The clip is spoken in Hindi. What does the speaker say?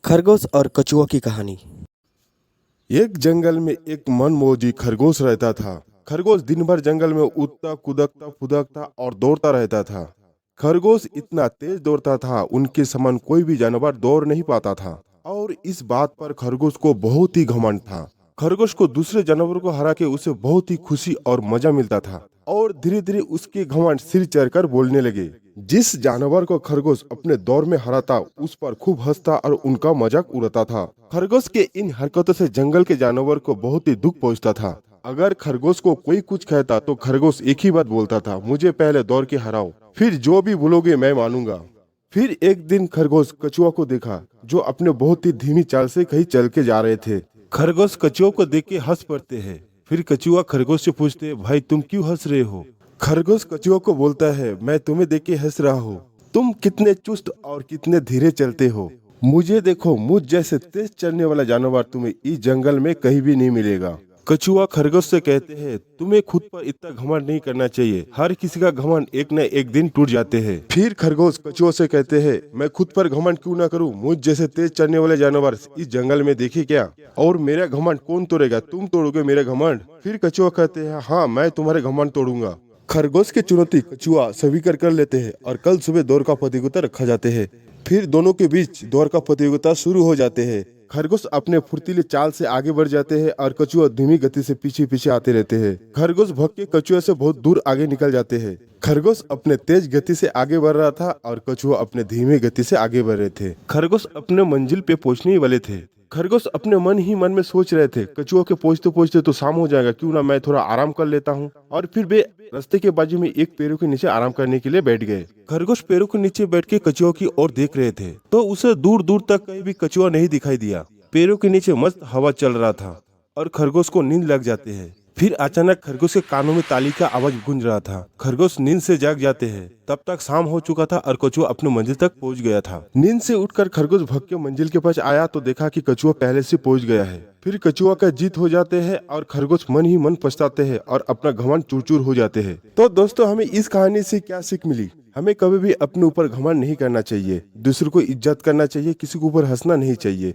खरगोश और कछुआ की कहानी। एक जंगल में एक मनमोजी खरगोश रहता था। खरगोश दिन भर जंगल में उड़ता कूदता फुदकता और दौड़ता रहता था। खरगोश इतना तेज दौड़ता था, उनके समान कोई भी जानवर दौड़ नहीं पाता था और इस बात पर खरगोश को बहुत ही घमंड था। खरगोश को दूसरे जानवरों को हरा के उसे बहुत ही खुशी और मजा मिलता था और धीरे धीरे उसके घमंड सिर चढ़कर बोलने लगे। जिस जानवर को खरगोश अपने दौर में हराता उस पर खूब हंसता और उनका मजाक उड़ाता था। खरगोश के इन हरकतों से जंगल के जानवर को बहुत ही दुख पहुंचता था। अगर खरगोश को कोई कुछ कहता तो खरगोश एक ही बात बोलता था, मुझे पहले दौड़ के हराओ, फिर जो भी बोलोगे मैं मानूंगा। फिर एक दिन खरगोश कछुआ को देखा जो अपने बहुत ही धीमी चाल से कहीं चल के जा रहे थे। खरगोश कछुआ को देख के हंस पड़ते हैं। फिर कछुआ खरगोश से पूछते, भाई तुम क्यों हंस रहे हो? खरगोश कछुआ को बोलता है, मैं तुम्हें देख के हंस रहा हूँ, तुम कितने चुस्त और कितने धीरे चलते हो। मुझे देखो, मुझ जैसे तेज चलने वाला जानवर तुम्हें इस जंगल में कहीं भी नहीं मिलेगा। कछुआ खरगोश से कहते हैं, तुम्हें खुद पर इतना घमंड नहीं करना चाहिए, हर किसी का घमंड एक न एक दिन टूट जाते हैं। फिर खरगोश कछुआ से कहते हैं, मैं खुद पर घमंड क्यों ना करूं, मुझ जैसे तेज चलने वाले जानवर इस जंगल में देखे क्या, और मेरा घमंड कौन तोड़ेगा, तुम तोड़ोगे मेरा घमंड? फिर कछुआ कहते हैं, हाँ मैं तुम्हारे घमंड तोड़ूंगा। खरगोश की चुनौती कछुआ स्वीकार कर लेते हैं और कल सुबह दौड़ का प्रतियोगिता रखा जाते हैं। फिर दोनों के बीच दौड़ का प्रतियोगिता शुरू हो जाते हैं। खरगोश अपने फुर्तीले चाल से आगे बढ़ जाते हैं और कछुआ धीमी गति से पीछे पीछे आते रहते हैं। खरगोश भग के कछुआ से बहुत दूर आगे निकल जाते हैं। खरगोश अपने तेज गति से आगे बढ़ रहा था और कछुआ अपने धीमी गति से आगे बढ़ रहे थे। खरगोश अपने मंजिल पे पहुंचने ही वाले थे। खरगोश अपने मन ही मन में सोच रहे थे, कछुआ के पहुंचते पहुंचते तो शाम हो जाएगा, क्यों ना मैं थोड़ा आराम कर लेता हूँ। और फिर वे रास्ते के बाजू में एक पेड़ों के नीचे आराम करने के लिए बैठ गए। खरगोश पेड़ों के नीचे बैठ के कछुआ की ओर देख रहे थे तो उसे दूर दूर तक कहीं भी कछुआ नहीं दिखाई दिया। पेड़ों के नीचे मस्त हवा चल रहा था और खरगोश को नींद लग जाते हैं। फिर अचानक खरगोश के कानों में ताली का आवाज गूंज रहा था। खरगोश नींद से जाग जाते हैं। तब तक शाम हो चुका था और कछुआ अपने मंजिल तक पहुंच गया था। नींद से उठकर खरगोश भग के मंजिल के पास आया तो देखा कि कछुआ पहले से पहुंच गया है। फिर कछुआ का जीत हो जाते हैं और खरगोश मन ही मन पछताते हैं और अपना घमंड चूर-चूर हो जाते हैं। तो दोस्तों, हमें इस कहानी से क्या सीख मिली? हमें कभी भी अपने ऊपर घमंड नहीं करना चाहिए, दूसरों को इज्जत करना चाहिए, किसी के ऊपर हंसना नहीं चाहिए।